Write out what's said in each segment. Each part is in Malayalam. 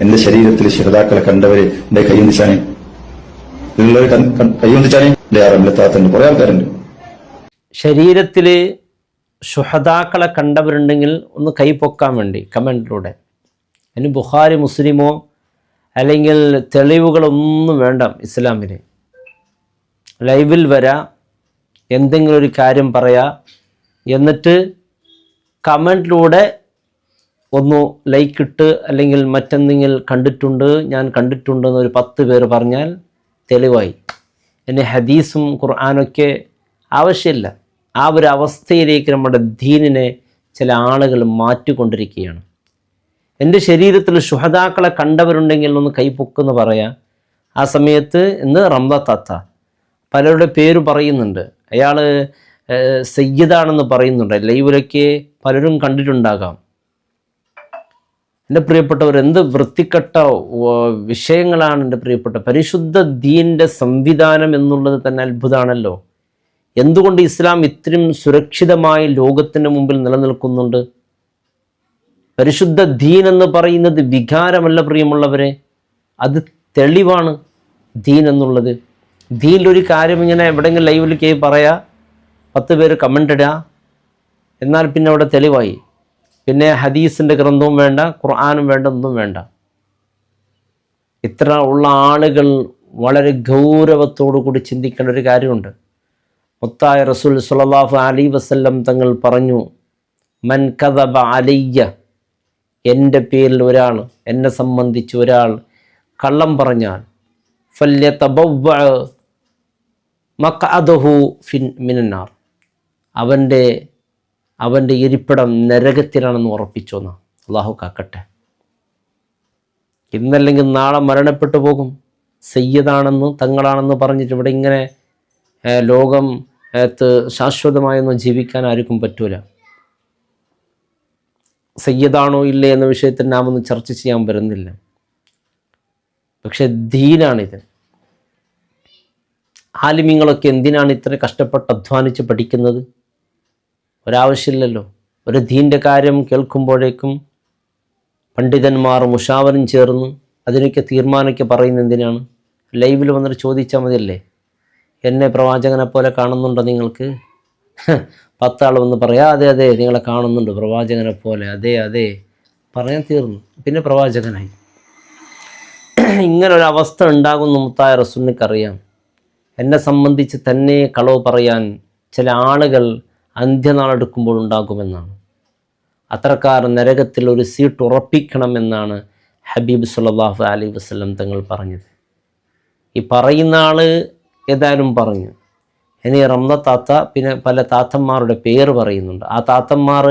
എന്റെ ശരീരത്തിൽ ശുഹദാക്കളെ കണ്ടവരെ എന്റെ കൈയൊന്നിച്ചാനേ, കൈയൊന്നിച്ചാനേ. റംലത്താത്തന്റെ കുറെ ആൾക്കാരുണ്ട്. ശരീരത്തിൽ ശുഹദാക്കളെ കണ്ടവരുണ്ടെങ്കിൽ ഒന്ന് കൈ പൊക്കാൻ വേണ്ടി കമൻറ്റിലൂടെ. അതിന് ബുഖാരി മുസ്ലിമോ അല്ലെങ്കിൽ തെളിവുകളൊന്നും വേണ്ട. ഇസ്ലാമിൽ ലൈവിൽ വരാ, എന്തെങ്കിലും ഒരു കാര്യം പറയാ, എന്നിട്ട് കമൻറ്റിലൂടെ ഒന്ന് ലൈക്ക് ഇട്ട് അല്ലെങ്കിൽ മറ്റെന്തെങ്കിലും കണ്ടിട്ടുണ്ട്, ഞാൻ കണ്ടിട്ടുണ്ടെന്ന് ഒരു 10 പേര് പറഞ്ഞാൽ തെളിവായി. ഇനി ഹദീസും ഖുർആനൊക്കെ ആവശ്യമില്ല. ആ ഒരു അവസ്ഥയിലേക്ക് നമ്മുടെ ദീനിനെ ചില ആളുകൾ മാറ്റിക്കൊണ്ടിരിക്കുകയാണ്. എൻ്റെ ശരീരത്തിൽ ശുഹദാക്കളെ കണ്ടവരുണ്ടെങ്കിൽ ഒന്ന് കൈപ്പൊക്കെന്ന് പറയാം. ആ സമയത്ത് ഇന്ന് റംലത്താത്ത പലരുടെ പേര് പറയുന്നുണ്ട്. അയാൾ സയ്യിദാണെന്ന് പറയുന്നുണ്ട്. ലൈവിലൊക്കെ പലരും കണ്ടിട്ടുണ്ടാകാം. എൻ്റെ പ്രിയപ്പെട്ടവർ, എന്ത് വൃത്തികെട്ട വിഷയങ്ങളാണ് എൻ്റെ പ്രിയപ്പെട്ട. പരിശുദ്ധ ദീനിൻ്റെ സംവിധാനം എന്നുള്ളത് തന്നെ അത്ഭുതമാണല്ലോ. എന്തുകൊണ്ട് ഇസ്ലാം ഇത്രയും സുരക്ഷിതമായി ലോകത്തിൻ്റെ മുമ്പിൽ നിലനിൽക്കുന്നുണ്ട്? പരിശുദ്ധ ദീൻ എന്ന് പറയുന്നത് വികാരമല്ല പ്രിയമുള്ളവരെ, അത് തെളിവാണ് ദീൻ എന്നുള്ളത്. ദീനിലൊരു കാര്യം ഇങ്ങനെ എവിടെയെങ്കിലും ലൈവിൽ പറയാ, 10 പേര് കമൻ്റ് ഇടുക, എന്നാൽ പിന്നെ അവിടെ തെളിവായി. പിന്നെ ഹദീസിൻ്റെ ഗ്രന്ഥവും വേണ്ട, ഖുർആനും വേണ്ട, ഒന്നും വേണ്ട. ഇത്ര ഉള്ള ആളുകൾ വളരെ ഗൗരവത്തോടു കൂടി ചിന്തിക്കേണ്ട ഒരു കാര്യമുണ്ട്. മുത്തായ റസൂൽ സ്വല്ലല്ലാഹു അലൈഹി വസല്ലം തങ്ങൾ പറഞ്ഞു, മൻ കദബ അലയ്യ, എൻ്റെ പേരിൽ ഒരാൾ, എന്നെ സംബന്ധിച്ച് ഒരാൾ കള്ളം പറഞ്ഞാൽ, ഫല്യതബവ്വ മഖഅദഹു മിനന്നാർ, അവൻ്റെ ഇരിപ്പിടം നരകത്തിലാണെന്ന് ഉറപ്പിച്ചോന്ന്. അള്ളാഹു കാക്കട്ടെ. ഇന്നല്ലെങ്കിൽ നാളെ മരണപ്പെട്ടു പോകും. സയ്യിദാണെന്ന് തങ്ങളാണെന്ന് പറഞ്ഞിട്ട് ഇവിടെ ഇങ്ങനെ ലോകം ശാശ്വതമായൊന്നും ജീവിക്കാൻ ആർക്കും പറ്റൂല. സയ്യിദാണോ ഇല്ലേ എന്ന വിഷയത്തിൽ നാം ഒന്നും ചർച്ച ചെയ്യാൻ വരുന്നില്ല. പക്ഷെ ദീനാണിത്. ആലിമീങ്ങളൊക്കെ എന്തിനാണ് ഇത്ര കഷ്ടപ്പെട്ട് അധ്വാനിച്ച് പഠിക്കുന്നത്? ഒരാവശ്യമില്ലല്ലോ. ഒരു ദീൻ്റെ കാര്യം കേൾക്കുമ്പോഴേക്കും പണ്ഡിതന്മാർ മുഷാവരം ചേർന്ന് അതിനൊക്കെ തീരുമാനമൊക്കെ പറയുന്നത് എന്തിനാണ്? ലൈവിൽ വന്നിട്ട് ചോദിച്ചാൽ മതിയല്ലേ, എന്നെ പ്രവാചകനെ പോലെ കാണുന്നുണ്ടോ നിങ്ങൾക്ക്? 10 ആൾ വന്ന് പറയാം, അതെ അതെ നിങ്ങളെ കാണുന്നുണ്ട് പ്രവാചകനെ പോലെ, അതെ അതെ പറയാൻ തീർന്നു, പിന്നെ പ്രവാചകനായി. ഇങ്ങനൊരവസ്ഥ ഉണ്ടാകുന്ന മുത്തായ റസൂലിനറിയാം. എന്നെ സംബന്ധിച്ച് തന്നെ കളവ് പറയാൻ ചില ആളുകൾ അന്ത്യനാളെടുക്കുമ്പോൾ ഉണ്ടാകുമെന്നാണ്. അത്രക്കാർ നരകത്തിൽ ഒരു സീറ്റ് ഉറപ്പിക്കണമെന്നാണ് ഹബീബ് സല്ലല്ലാഹു അലൈഹി വസല്ലം തങ്ങൾ പറഞ്ഞത്. ഈ പറയുന്ന ആൾ ഏതായാലും പറഞ്ഞു. ഇനി റംലത്താത്ത പിന്നെ പല താത്തന്മാരുടെ പേര് പറയുന്നുണ്ട്. ആ താത്തന്മാർ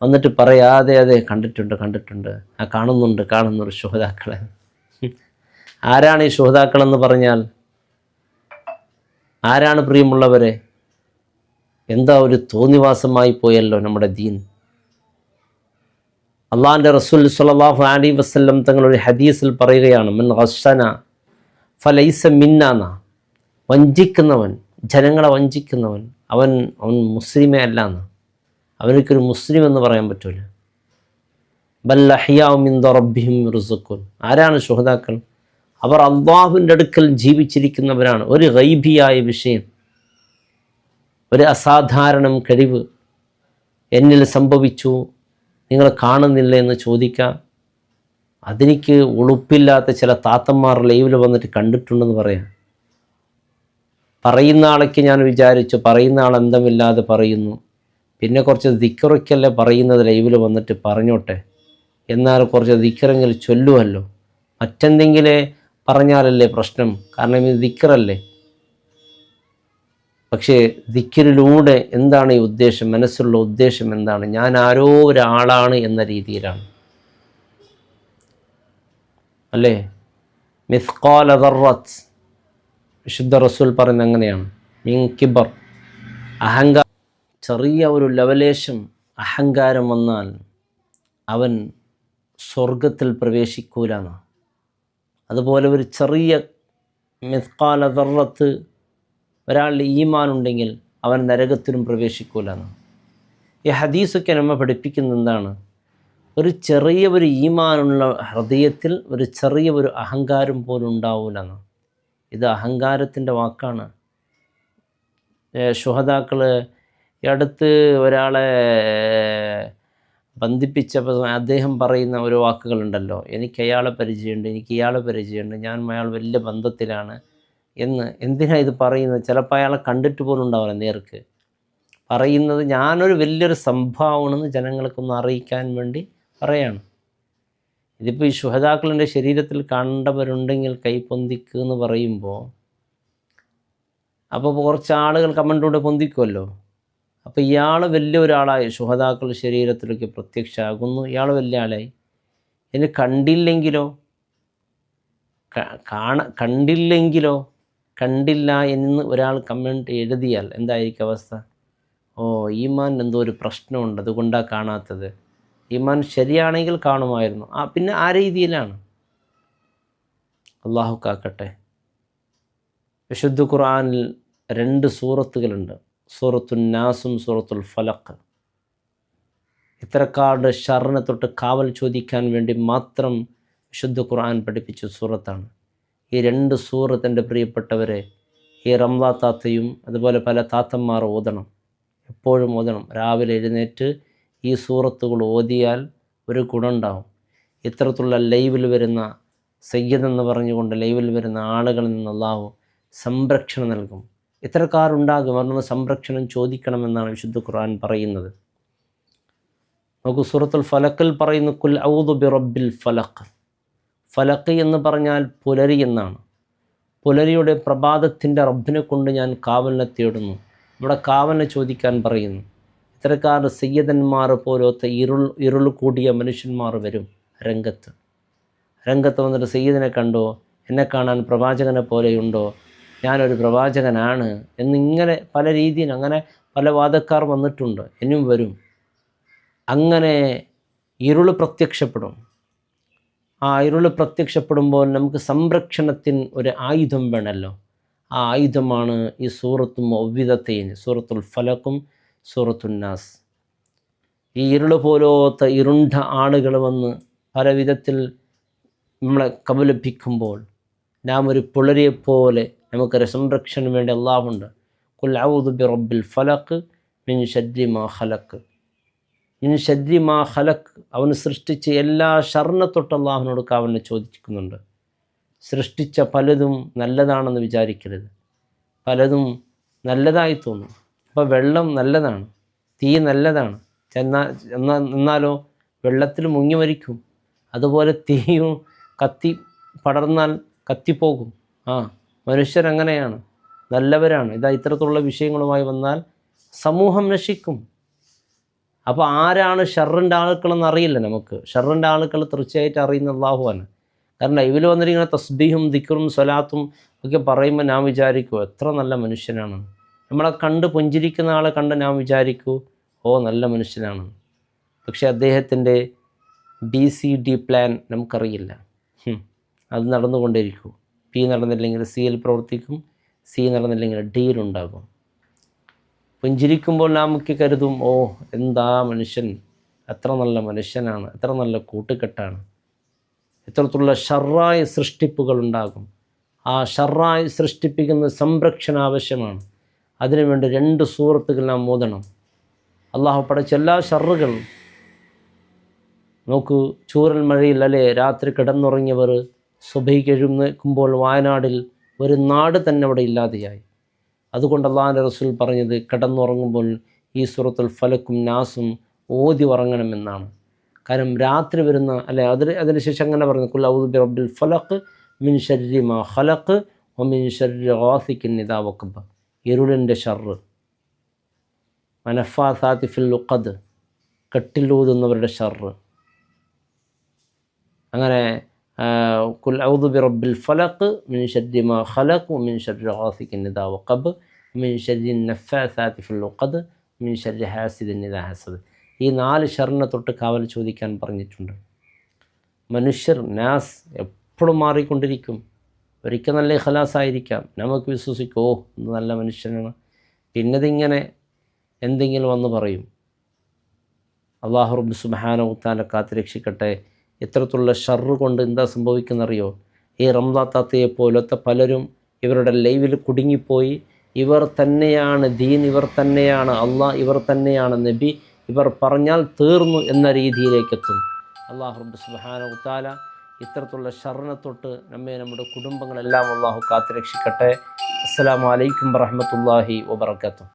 വന്നിട്ട് പറയാതെ അതെ കണ്ടിട്ടുണ്ട്, ആ കാണുന്നുണ്ട് ശുഹദാക്കളെ. ആരാണ് ഈ ശുഹദാക്കളെന്ന് പറഞ്ഞാൽ? ആരാണ് പ്രിയമുള്ളവരെ? എന്താ ഒരു തോന്നിവാസമായി പോയല്ലോ നമ്മുടെ ദീൻ. അള്ളാഹിൻ്റെ റസൂൽ സ്വല്ലല്ലാഹു അലൈഹി വസല്ലം തങ്ങളൊരു ഹദീസിൽ പറയുകയാണ്, മൻ ഗശ്ശന ഫലൈസ മിന്നാ, വഞ്ചിക്കുന്നവൻ, ജനങ്ങളെ വഞ്ചിക്കുന്നവൻ, അവൻ മുസ്ലിമേ അല്ല എന്ന്. അവനൊരു മുസ്ലിം എന്ന് പറയാൻ പറ്റൂല. ബൽ അഹ്യാഉ മിൻ റബ്ബിഹിം യുർസഖൂൻ. ആരാണ് ശുഹദാക്കൾ? അവർ അള്ളാഹുവിൻ്റെ അടുക്കൽ ജീവിച്ചിരിക്കുന്നവരാണ്. ഒരു ഗൈബിയായ വിഷയം, ഒരു അസാധാരണം കഴിവ് എന്നിൽ സംഭവിച്ചു, നിങ്ങൾ കാണുന്നില്ല എന്ന് ചോദിക്കാം. അതെനിക്ക് ഉളുപ്പില്ലാത്ത ചില താത്തന്മാർ ലൈവിൽ വന്നിട്ട് കണ്ടിട്ടുണ്ടെന്ന് പറയാം. പറയുന്ന ആളൊക്കെ ഞാൻ വിചാരിച്ചു, പറയുന്ന ആൾ അന്തമില്ലാതെ പറയുന്നു, പിന്നെ കുറച്ച് ദിക്റൊക്കെയല്ലേ പറയുന്നത്, ലൈവിൽ വന്നിട്ട് പറഞ്ഞോട്ടെ, എന്നാൽ കുറച്ച് ദിക്റെങ്കിൽ ചൊല്ലുമല്ലോ. മറ്റെന്തെങ്കിലും പറഞ്ഞാലല്ലേ പ്രശ്നം, കാരണം ഇത് ദിക്റല്ലേ. പക്ഷേ ദിക്റിലൂടെ എന്താണ് ഈ ഉദ്ദേശം? മനസ്സിലുള്ള ഉദ്ദേശം എന്താണ്? ഞാൻ ആരോ ഒരാളാണ് എന്ന രീതിയിലാണ് അല്ലേ. മിസ്ഖാല ദർറത്ത്, വിശുദ്ധ റസൂൽ പറയുന്നത് അങ്ങനെയാണ്. മിൻ കിബർ, അഹങ്കാരം, ചെറിയ ഒരു ലവലേശം അഹങ്കാരം വന്നാൽ അവൻ സ്വർഗത്തിൽ പ്രവേശിക്കൂലെന്ന്. അതുപോലെ ഒരു ചെറിയ മിസ്ഖാല ദർറത്ത് ഒരാളുടെ ഈമാൻ ഉണ്ടെങ്കിൽ അവൻ നരകത്തിലും പ്രവേശിക്കൂലെന്ന്. ഈ ഹദീസൊക്കെ നമ്മെ പഠിപ്പിക്കുന്ന എന്താണ്? ഒരു ചെറിയ ഒരു ഈമാനുള്ള ഹൃദയത്തിൽ ഒരു ചെറിയ ഒരു അഹങ്കാരം പോലും ഉണ്ടാവില്ലെന്ന്. ഇത് അഹങ്കാരത്തിൻ്റെ വാക്കാണ്. ശുഹദാക്കൾ ഈ അടുത്ത് ഒരാളെ ബന്ധിപ്പിച്ചപ്പോൾ അദ്ദേഹം പറയുന്ന ഓരോ വാക്കുകളുണ്ടല്ലോ, എനിക്ക് അയാളെ പരിചയമുണ്ട്, എനിക്ക് ഇയാളെ പരിചയമുണ്ട്, ഞാൻ അയാൾ വലിയ ബന്ധത്തിലാണ് എന്ന്. എന്തിനാണ് ഇത് പറയുന്നത്? ചിലപ്പോൾ അയാളെ കണ്ടിട്ട് പോലും ഉണ്ടാവില്ല നേർക്ക്. പറയുന്നത് ഞാനൊരു വലിയൊരു സംഭവമാണെന്ന് ജനങ്ങൾക്കൊന്ന് അറിയിക്കാൻ വേണ്ടി പറയാണ്. ഇതിപ്പോൾ ഈ ശുഹദാക്കളുടെ ശരീരത്തിൽ കണ്ടവരുണ്ടെങ്കിൽ കൈ പൊന്തിക്കുക എന്ന് പറയുമ്പോൾ അപ്പോൾ കുറച്ച് ആളുകൾ കമൻറ്റിലൂടെ പൊന്തിക്കുമല്ലോ. അപ്പോൾ ഇയാൾ വലിയ ഒരാളായി, ശുഹദാക്കൾ ശരീരത്തിലേക്ക് പ്രത്യക്ഷമാകുന്നു, ഇയാൾ വലിയ ആളായി. ഇനി കണ്ടില്ലെങ്കിലോ, കണ്ടില്ല എന്ന് ഒരാൾ കമൻറ്റ് എഴുതിയാൽ എന്തായിരിക്കും അവസ്ഥ? ഓ, ഈമാൻ എന്തോ ഒരു പ്രശ്നമുണ്ട്, അതുകൊണ്ടാണ് കാണാത്തത്. ഈമാൻ ശരിയാണെങ്കിൽ കാണുമായിരുന്നു. പിന്നെ ആ രീതിയിലാണ്. അള്ളാഹു കാക്കട്ടെ. വിശുദ്ധ ഖുർആനിൽ 2 സൂറത്തുകളുണ്ട്, സൂറത്തുൽ നാസും സൂറത്തുൽ ഫലഖ്. ഇത്തരക്കാരുടെ ഷർറിനെ തൊട്ട് കാവൽ ചോദിക്കാൻ വേണ്ടി മാത്രം വിശുദ്ധ ഖുർആൻ പഠിപ്പിച്ച സൂറത്താണ് ഈ 2 സൂറത്ത്. എൻ്റെ പ്രിയപ്പെട്ടവരെ, ഈ റംലാ താത്തയും അതുപോലെ പല താത്തന്മാർ ഓതണം, എപ്പോഴും ഓതണം. രാവിലെ എഴുന്നേറ്റ് ഈ സൂറത്തുകൾ ഓതിയാൽ ഒരു ഗുണമുണ്ടാവും. ഇത്തരത്തിലുള്ള ലൈവിൽ വരുന്ന സയ്യിദ് എന്ന് പറഞ്ഞുകൊണ്ട് ലൈവിൽ വരുന്ന ആളുകളിൽ നിന്ന് അള്ളാഹു സംരക്ഷണം നൽകും. ഇത്തരക്കാരുണ്ടാകും, അവരുടെ സംരക്ഷണം ചോദിക്കണമെന്നാണ് വിശുദ്ധ ഖുർആൻ പറയുന്നത്. നമുക്ക് സൂറത്തുൽ ഫലക്കിൽ പറയുന്നു, കുൽ ഔദു ബി റബ്ബിൽ ഫലഖ്. ഫലഖ് എന്ന് പറഞ്ഞാൽ പുലരി എന്നാണ്. പുലരിയുടെ പ്രഭാതത്തിൻ്റെ റബ്ബിനെ കൊണ്ട് ഞാൻ കാവലിനെ തേടുന്നു. ഇവിടെ കാവലിനെ ചോദിക്കാൻ പറയുന്നു. ഇത്തരക്കാർ സയ്യിദന്മാർ പോലത്തെ ഇരുൾ കൂടിയ മനുഷ്യന്മാർ വരും രംഗത്ത് വന്നിട്ട്, സയ്യിദിനെ കണ്ടോ, എന്നെ കാണാൻ പ്രവാചകനെ പോലെയുണ്ടോ, ഞാനൊരു പ്രവാചകനാണ് എന്നിങ്ങനെ പല രീതിയിൽ അങ്ങനെ പല വാദക്കാർ വന്നിട്ടുണ്ട്, ഇനിയും വരും. അങ്ങനെ ഇരുൾ പ്രത്യക്ഷപ്പെടും. ആ ഇരുൾ പ്രത്യക്ഷപ്പെടുമ്പോൾ നമുക്ക് സംരക്ഷണത്തിന് ഒരു ആയുധം വേണമല്ലോ. ആ ആയുധമാണ് ഈ സൂറത്തും ഒവ്വിദത്തൈൻ, സൂറത്തുൽ ഫലക്കും സൂറത്തുൽ നാസ്. ഈ ഇരുൾ പോലത്തെ ഇരുണ്ട ആളുകൾ വന്ന് പല വിധത്തിൽ നമ്മളെ കബളിപ്പിക്കുമ്പോൾ നാം ഒരു പുലരിയെപ്പോലെ നമുക്കൊരു സംരക്ഷണം വേണ്ടി അല്ലാഹുണ്ട്. ഖുൽ അഊദു ബി റബ്ബിൽ ഫലഖ് മിൻ ശർരി മാ ഖലഖ്. മിൻ ശർരി മാ ഖലഖ്, അവൻ സൃഷ്ടിച്ച എല്ലാ ഷർറിനെ തൊട്ട് അല്ലാഹുവിനോട് കാവലിനെ ചോദിക്കുന്നുണ്ട്. സൃഷ്ടിച്ച പലതും നല്ലതാണെന്ന് വിചാരിക്കരുത്, പലതും നല്ലതായി തോന്നും. അപ്പോൾ വെള്ളം നല്ലതാണ്, തീ നല്ലതാണ്, എന്നാലോ വെള്ളത്തിൽ മുങ്ങി മരിക്കും. അതുപോലെ തീയും കത്തി പടർന്നാൽ കത്തിപ്പോകും. മനുഷ്യരങ്ങനെയാണ്, നല്ലവരാണ്. ഇത്തരത്തിലുള്ള വിഷയങ്ങളുമായി വന്നാൽ സമൂഹം നശിക്കും. അപ്പോൾ ആരാണ് ഷർറിൻ്റെ ആളുക്കളെന്ന് അറിയില്ല നമുക്ക്. ഷർറിൻ്റെ ആളുക്കൾ തീർച്ചയായിട്ടും അറിയുന്ന അല്ലാഹുവാണ്. കാരണം ലൈവിൽ വന്നിരിക്കുന്ന തസ്ബീഹും ദിക്റും സ്വലാത്തും ഒക്കെ പറയുമ്പോൾ ഞാൻ വിചാരിക്കൂ എത്ര നല്ല മനുഷ്യനാണ്. നമ്മളെ കണ്ട് പുഞ്ചിരിക്കുന്ന ആളെ കണ്ട് ഞാൻ വിചാരിക്കൂ ഓ നല്ല മനുഷ്യനാണ്. പക്ഷേ അദ്ദേഹത്തിൻ്റെ BCD പ്ലാൻ നമുക്കറിയില്ല. അത് നടന്നുകൊണ്ടിരിക്കും. P നടന്നില്ലെങ്കിൽ Cയിൽ പ്രവർത്തിക്കും, C നടന്നില്ലെങ്കിൽ Dയിലുണ്ടാകും. പുഞ്ചിരിക്കുമ്പോൾ നമുക്ക് കരുതും ഓ എന്താ മനുഷ്യൻ, എത്ര നല്ല മനുഷ്യനാണ്, എത്ര നല്ല കൂട്ടുകെട്ടാണ്. ഇത്തരത്തിലുള്ള ഷർറായ സൃഷ്ടിപ്പുകളുണ്ടാകും. ആ ഷർറായി സൃഷ്ടിപ്പിക്കുന്ന സംരക്ഷണം ആവശ്യമാണ്. അതിനുവേണ്ടി 2 സൂറത്തുകൾ നാം ഓതണം. അള്ളാഹു പടച്ച എല്ലാ ഷർറുകളും നോക്കൂ. ചൂരൽ മഴയിൽ അല്ലേ രാത്രി കിടന്നുറങ്ങിയവർ സുബഹിക്ക് എഴുന്നേൽക്കുമ്പോൾ വയനാടിൽ ഒരു നാട് തന്നെ അവിടെ ഇല്ലാതെയായി. അതുകൊണ്ട് അള്ളാഹുവിൻ്റെ റസൂൽ പറഞ്ഞത് കിടന്നുറങ്ങുമ്പോൾ ഈ സൂറത്തുൽ ഫലക്കും നാസും ഓതി ഉറങ്ങണമെന്നാണ്. കാരണം രാത്രി വരുന്ന അല്ലെ അതിനുശേഷം അങ്ങനെ പറഞ്ഞു, ഖുൽ അഊദു ബി റബ്ബിൽ ഫലഖ് മിൻ ശർരി മാ ഖലഖ് വമിൻ ശർരി ഗാസിഖിൻ ഇദാ വഖബ. ഇരുളിൻ്റെ ഷർറ്, മനഫാസാത്തി ഫിൽ ഉഖദ്, കെട്ടിലൂതുന്നവരുടെ ഷർറ്. അങ്ങനെ ഖുൽ അഊദു ബി റബ്ബിൽ ഫലഖ് മിൻ ശർരി മാ ഖലഖ് വമിൻ ശർരി ഗാസിഖിൻ ഇദാ വഖബ മിൻ ശർരി നഫാസാത്തി ഫിൽ ഉഖദ് മിൻ ശർരി ഹാസിദിൻ ഇദാ ഹസദ്. ഈ 4 ഷർറിനെ തൊട്ട് കാവൽ ചോദിക്കാൻ പറഞ്ഞിട്ടുണ്ട്. മനുഷ്യർ നാസ് എപ്പോഴും മാറിക്കൊണ്ടിരിക്കും. ഒരിക്കൽ നല്ല ഇഖ്ലാസായിരിക്കാം, നമുക്ക് വിശ്വസിക്കും ഓ നല്ല മനുഷ്യനാണ്, പിന്നതിങ്ങനെ എന്തെങ്കിലും വന്ന് പറയും. അള്ളാഹു റബ്ബ് സുബ്ഹാനഹു വ തആല കാത്തുരക്ഷിക്കട്ടെ. ഇത്തരത്തിലുള്ള ഷർറ് കൊണ്ട് എന്താ സംഭവിക്കുന്നറിയോ? ഈ റംലാ താത്തയെ പോലത്തെ പലരും ഇവരുടെ ലൈവിൽ കുടുങ്ങിപ്പോയി. ഇവർ തന്നെയാണ് ദീൻ, ഇവർ തന്നെയാണ് അള്ളാഹ്, ഇവർ തന്നെയാണ് നബി, ഇവർ പറഞ്ഞാൽ തീർന്നു എന്ന രീതിയിലേക്കെത്തും. അള്ളാഹു റബ്ബ് സുബ്ഹാനഹു വ തആല ഇത്തരത്തിലുള്ള ഷർറിനെ തൊട്ട് നമ്മെ നമ്മുടെ കുടുംബങ്ങളെല്ലാം അള്ളാഹു കാത്തുരക്ഷിക്കട്ടെ. അസ്സലാമു അലൈക്കും വറഹ്മത്തുള്ളാഹി വബറകാതുഹു.